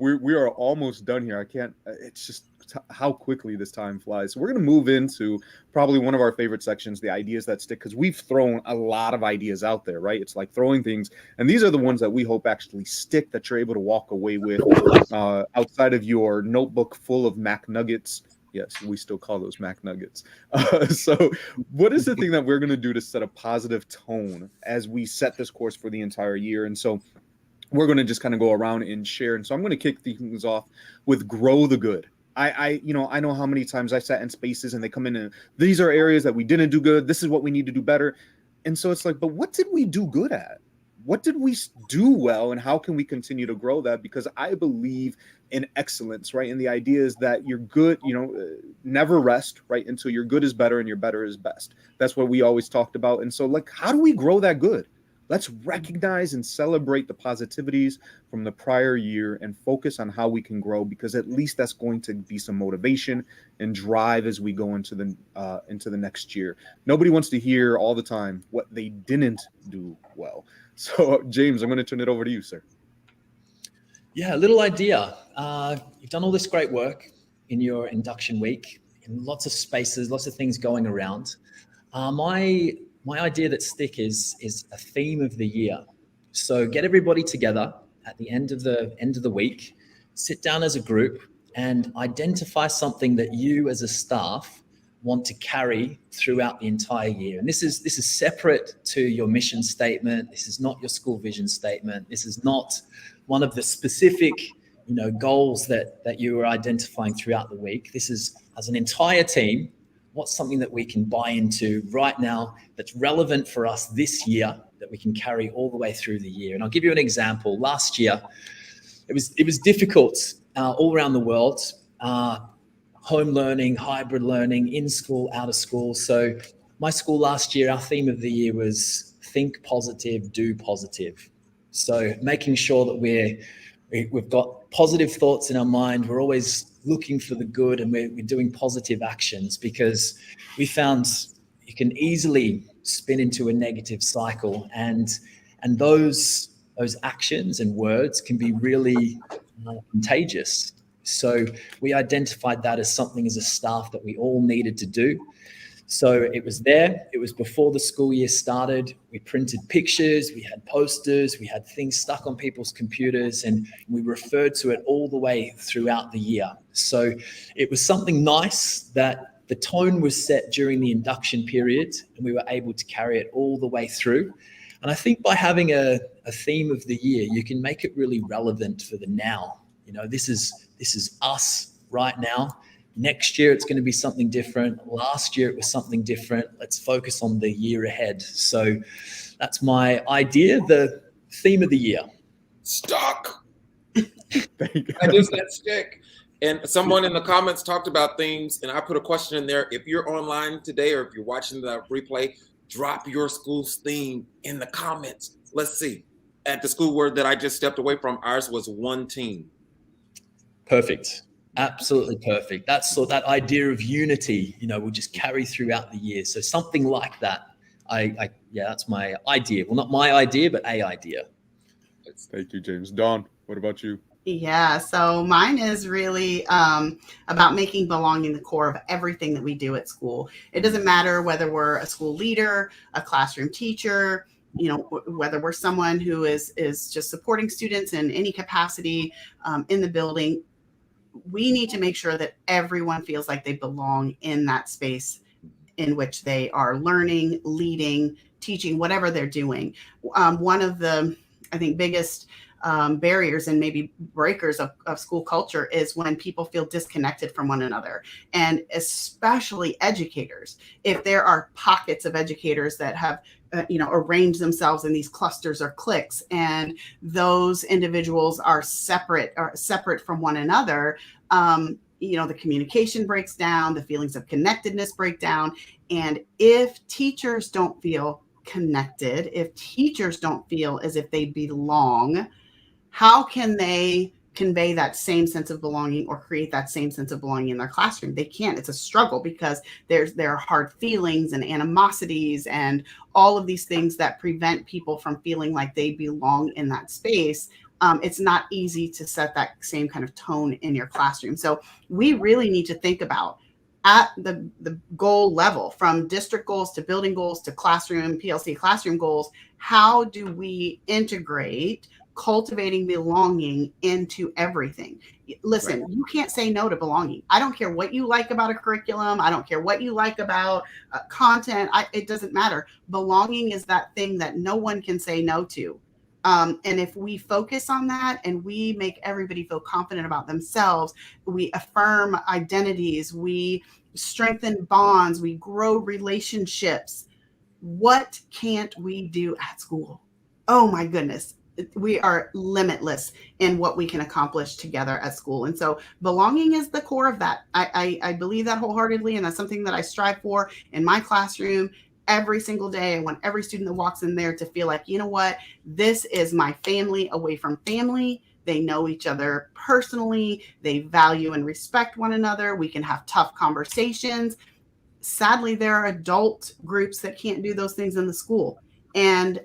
[SPEAKER 2] We are almost done here. I can't. It's just how quickly this time flies. So we're going to move into probably one of our favorite sections, the ideas that stick, because we've thrown a lot of ideas out there, right? It's like throwing things, and these are the ones that we hope actually stick, that you're able to walk away with outside of your notebook full of Mac Nuggets. Yes, we still call those Mac Nuggets. So what is the thing that we're going to do to set a positive tone as we set this course for the entire year? And so we're going to just kind of go around and share. And so I'm going to kick things off with grow the good. I know how many times I sat in spaces and they come in and these are areas that we didn't do good. This is what we need to do better. And so it's like, but what did we do good at? What did we do well? And how can we continue to grow that? Because I believe in excellence, right? And the idea is that you're good, never rest, right? Until your good is better and your better is best. That's what we always talked about. And so, like, how do we grow that good? Let's recognize and celebrate the positivities from the prior year and focus on how we can grow, because at least that's going to be some motivation and drive as we go into the next year. Nobody wants to hear all the time what they didn't do well. So, James, I'm going to turn it over to you, sir.
[SPEAKER 3] Yeah, a little idea. You've done all this great work in your induction week, in lots of spaces, lots of things going around. My idea that stick is a theme of the year. So get everybody together at the end of the week, sit down as a group and identify something that you as a staff want to carry throughout the entire year. And this is separate to your mission statement. This is not your school vision statement. This is not one of the specific goals that you are identifying throughout the week. This is, as an entire team, what's something that we can buy into right now that's relevant for us this year that we can carry all the way through the year. And I'll give you an example. Last year, it was difficult all around the world. Home learning, hybrid learning, in school, out of school. So my school last year, our theme of the year was think positive, do positive. So making sure that we're we've got positive thoughts in our mind. We're always looking for the good, and we're doing positive actions, because we found you can easily spin into a negative cycle, and those actions and words can be really contagious. So we identified that as something as a staff that we all needed to do. So it was there. It was before the school year started. We printed pictures, we had posters, we had things stuck on people's computers, and we referred to it all the way throughout the year. So it was something nice that the tone was set during the induction period, and we were able to carry it all the way through. And I think by having a theme of the year, you can make it really relevant for the now. You know, this is us right now. Next year, it's going to be something different. Last year, it was something different. Let's focus on the year ahead. So that's my idea, the theme of the year.
[SPEAKER 5] Stuck. I just got stick. And someone in the comments talked about themes, and I put a question in there. If you're online today, or if you're watching the replay, drop your school's theme in the comments. Let's see. At the school word that I just stepped away from, ours was one team.
[SPEAKER 3] Perfect. Absolutely perfect. That's so that idea of unity, you know, will just carry throughout the year. So something like that. Yeah, that's my idea. Well, not my idea, but a idea.
[SPEAKER 2] Thank you, James. Dawn, what about you?
[SPEAKER 4] Yeah, so mine is really about making belonging the core of everything that we do at school. It doesn't matter whether we're a school leader, a classroom teacher, you know, whether we're someone who is just supporting students in any capacity in the building. We need to make sure that everyone feels like they belong in that space in which they are learning, leading, teaching, whatever they're doing. One of the, I think, biggest barriers and maybe breakers of school culture is when people feel disconnected from one another, and especially educators. If there are pockets of educators that have arranged themselves in these clusters or cliques, and those individuals are separate from one another, the communication breaks down, the feelings of connectedness break down. And if teachers don't feel connected, if teachers don't feel as if they belong, how can they convey that same sense of belonging or create that same sense of belonging in their classroom? They can't. It's a struggle, because there are hard feelings and animosities and all of these things that prevent people from feeling like they belong in that space. It's not easy to set that same kind of tone in your classroom. So we really need to think about, at the goal level, from district goals to building goals to classroom, PLC classroom goals, how do we integrate cultivating belonging into everything? Listen, right. You can't say no to belonging. I don't care what you like about a curriculum. I don't care what you like about content. It doesn't matter. Belonging is that thing that no one can say no to. And if we focus on that and we make everybody feel confident about themselves, we affirm identities, we strengthen bonds, we grow relationships. What can't we do at school? Oh my goodness. We are limitless in what we can accomplish together at school. And so belonging is the core of that. I believe that wholeheartedly. And that's something that I strive for in my classroom every single day. I want every student that walks in there to feel like, you know what, this is my family away from family. They know each other personally. They value and respect one another. We can have tough conversations. Sadly, there are adult groups that can't do those things in the school. And,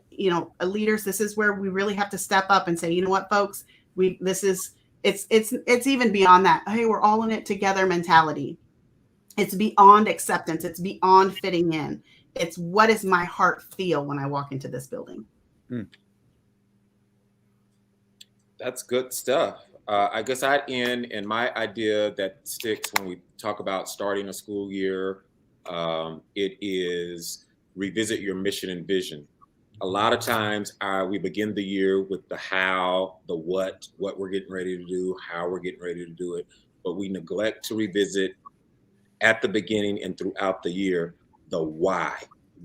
[SPEAKER 4] leaders, this is where we really have to step up and say, you know what, folks, it's even beyond that. Hey, we're all in it together mentality. It's beyond acceptance. It's beyond fitting in. It's what does my heart feel when I walk into this building?
[SPEAKER 5] That's good stuff. I guess I'd end in my idea that sticks when we talk about starting a school year. It is revisit your mission and vision. A lot of times we begin the year with the how, the what we're getting ready to do, how we're getting ready to do it, but we neglect to revisit at the beginning and throughout the year the why.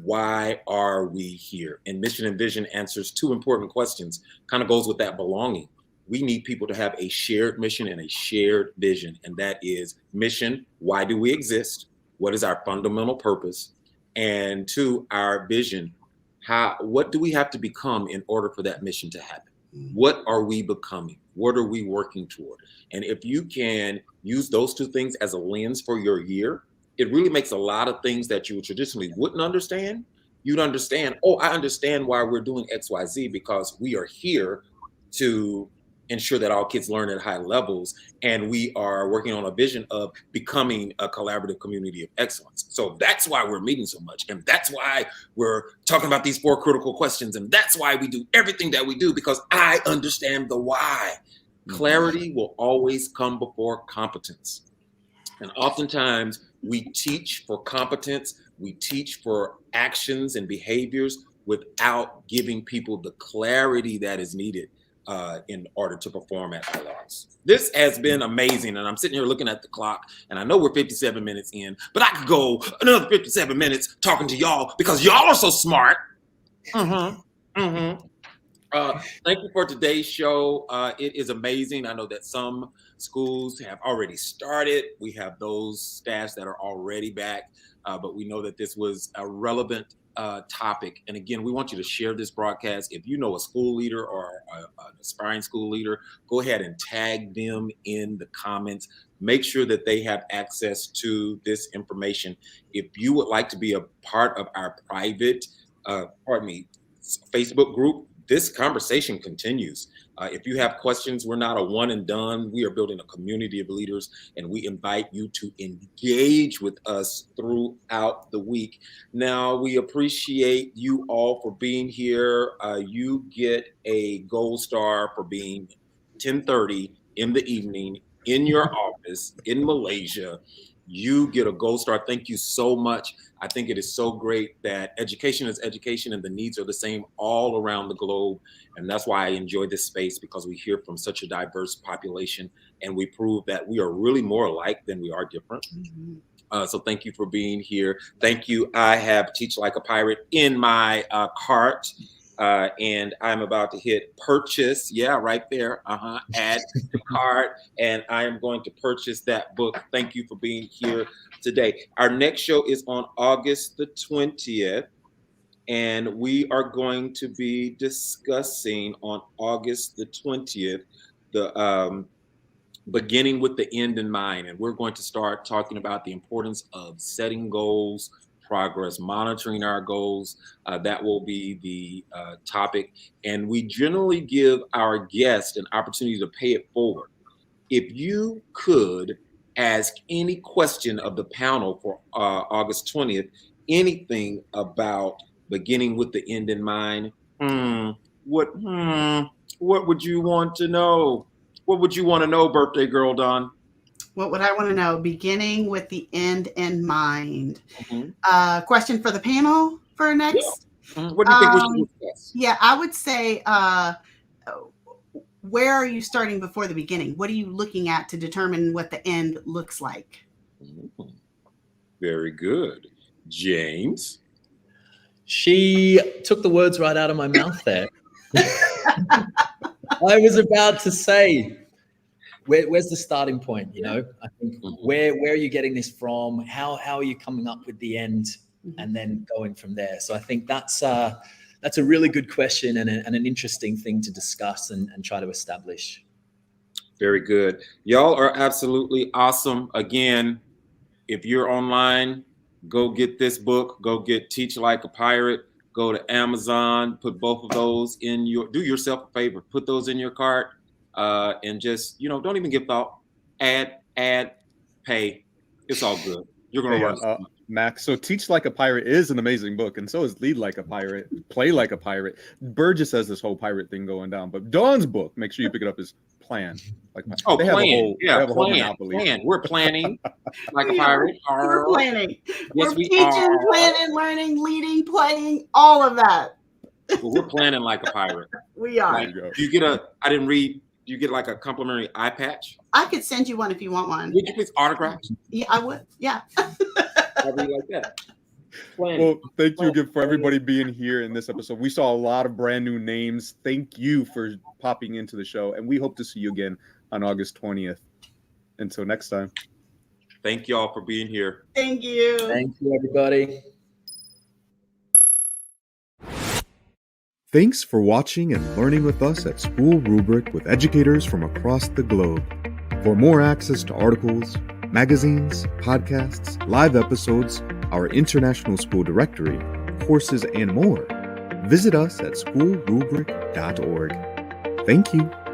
[SPEAKER 5] Why are we here? And mission and vision answers two important questions, kind of goes with that belonging. We need people to have a shared mission and a shared vision. And that is mission, why do we exist? What is our fundamental purpose? And two, our vision, what do we have to become in order for that mission to happen? What are we becoming? What are we working toward? And if you can use those two things as a lens for your year, it really makes a lot of things that you traditionally wouldn't understand. You'd understand, oh, I understand why we're doing XYZ, because we are here to ensure that all kids learn at high levels, and we are working on a vision of becoming a collaborative community of excellence. So that's why we're meeting so much, and that's why we're talking about these 4 critical questions, and that's why we do everything that we do, because I understand the why. Clarity will always come before competence. And oftentimes we teach for competence, we teach for actions and behaviors without giving people the clarity that is needed in order to perform at high levels. This has been amazing, and I'm sitting here looking at the clock, and I know we're 57 minutes in, but I could go another 57 minutes talking to y'all because y'all are so smart. Thank you for today's show. It is amazing. I know that some schools have already started. We have those staffs that are already back, but we know that this was a relevant topic. And again, we want you to share this broadcast. If you know a school leader or an aspiring school leader, go ahead and tag them in the comments. Make sure that they have access to this information. If you would like to be a part of our private, Facebook group, this conversation continues. If you have questions, we're not a one and done. We are building a community of leaders, and we invite you to engage with us throughout the week. Now, we appreciate you all for being here. You get a gold star for being 10:30 in the evening in your office in Malaysia. You get a gold star. Thank you so much. I think it is so great that education is education, and the needs are the same all around the globe. And that's why I enjoy this space, because we hear from such a diverse population, and we prove that we are really more alike than we are different. So thank you for being here. Thank you. I have Teach Like a Pirate in my cart. And I'm about to hit purchase. Yeah, right there. Add to cart. And I am going to purchase that book. Thank you for being here today. Our next show is on August the 20th. And we are going to be discussing on August the 20th, the beginning with the end in mind. And we're going to start talking about the importance of setting goals, progress, monitoring our goals. That will be the topic. And we generally give our guests an opportunity to pay it forward. If you could ask any question of the panel for August 20th, anything about beginning with the end in mind, what would you want to know? What would you want to know, birthday girl Dawn?
[SPEAKER 4] What would I want to know? Beginning with the end in mind. Question for the panel for next?
[SPEAKER 5] Yeah. What do you think we should discuss?
[SPEAKER 4] Yeah, I would say, where are you starting before the beginning? What are you looking at to determine what the end looks like?
[SPEAKER 5] Very good. James?
[SPEAKER 3] She took the words right out of my mouth there. I was about to say, where's the starting point? You know, I think where are you getting this from? How are you coming up with the end, and then going from there? So I think that's a really good question and an interesting thing to discuss and try to establish.
[SPEAKER 5] Very good. Y'all are absolutely awesome. Again, if you're online, go get this book. Go get Teach Like a Pirate. Go to Amazon. Put both of those in do yourself a favor. Put those in your cart. And just, don't even give thought. Add, pay. It's all good. You're going to run.
[SPEAKER 2] Max, so Teach Like a Pirate is an amazing book, and so is Lead Like a Pirate, Play Like a Pirate. Burgess has this whole pirate thing going down, but Dawn's book, make sure you pick it up, is Plan.
[SPEAKER 5] Plan. Plan. We're planning like a pirate.
[SPEAKER 4] We're planning.
[SPEAKER 5] Yes,
[SPEAKER 4] we're teaching, planning, learning, leading, playing, all of that.
[SPEAKER 5] Well, we're planning like a pirate.
[SPEAKER 4] We are.
[SPEAKER 5] You get I didn't read. You get like a complimentary eye patch.
[SPEAKER 4] I could send you one if you want one.
[SPEAKER 5] Would you please autograph?
[SPEAKER 4] Yeah, I would. Yeah.
[SPEAKER 5] I really like that.
[SPEAKER 2] Well, thank you again for everybody being here in this episode. We saw a lot of brand new names. Thank you for popping into the show, and we hope to see you again on August 20th. Until next time.
[SPEAKER 5] Thank you all for being here.
[SPEAKER 4] Thank you.
[SPEAKER 3] Thank you, everybody.
[SPEAKER 2] Thanks for watching and learning with us at SchoolRubric with educators from across the globe. For more access to articles, magazines, podcasts, live episodes, our international school directory, courses, and more, visit us at schoolrubric.org. Thank you.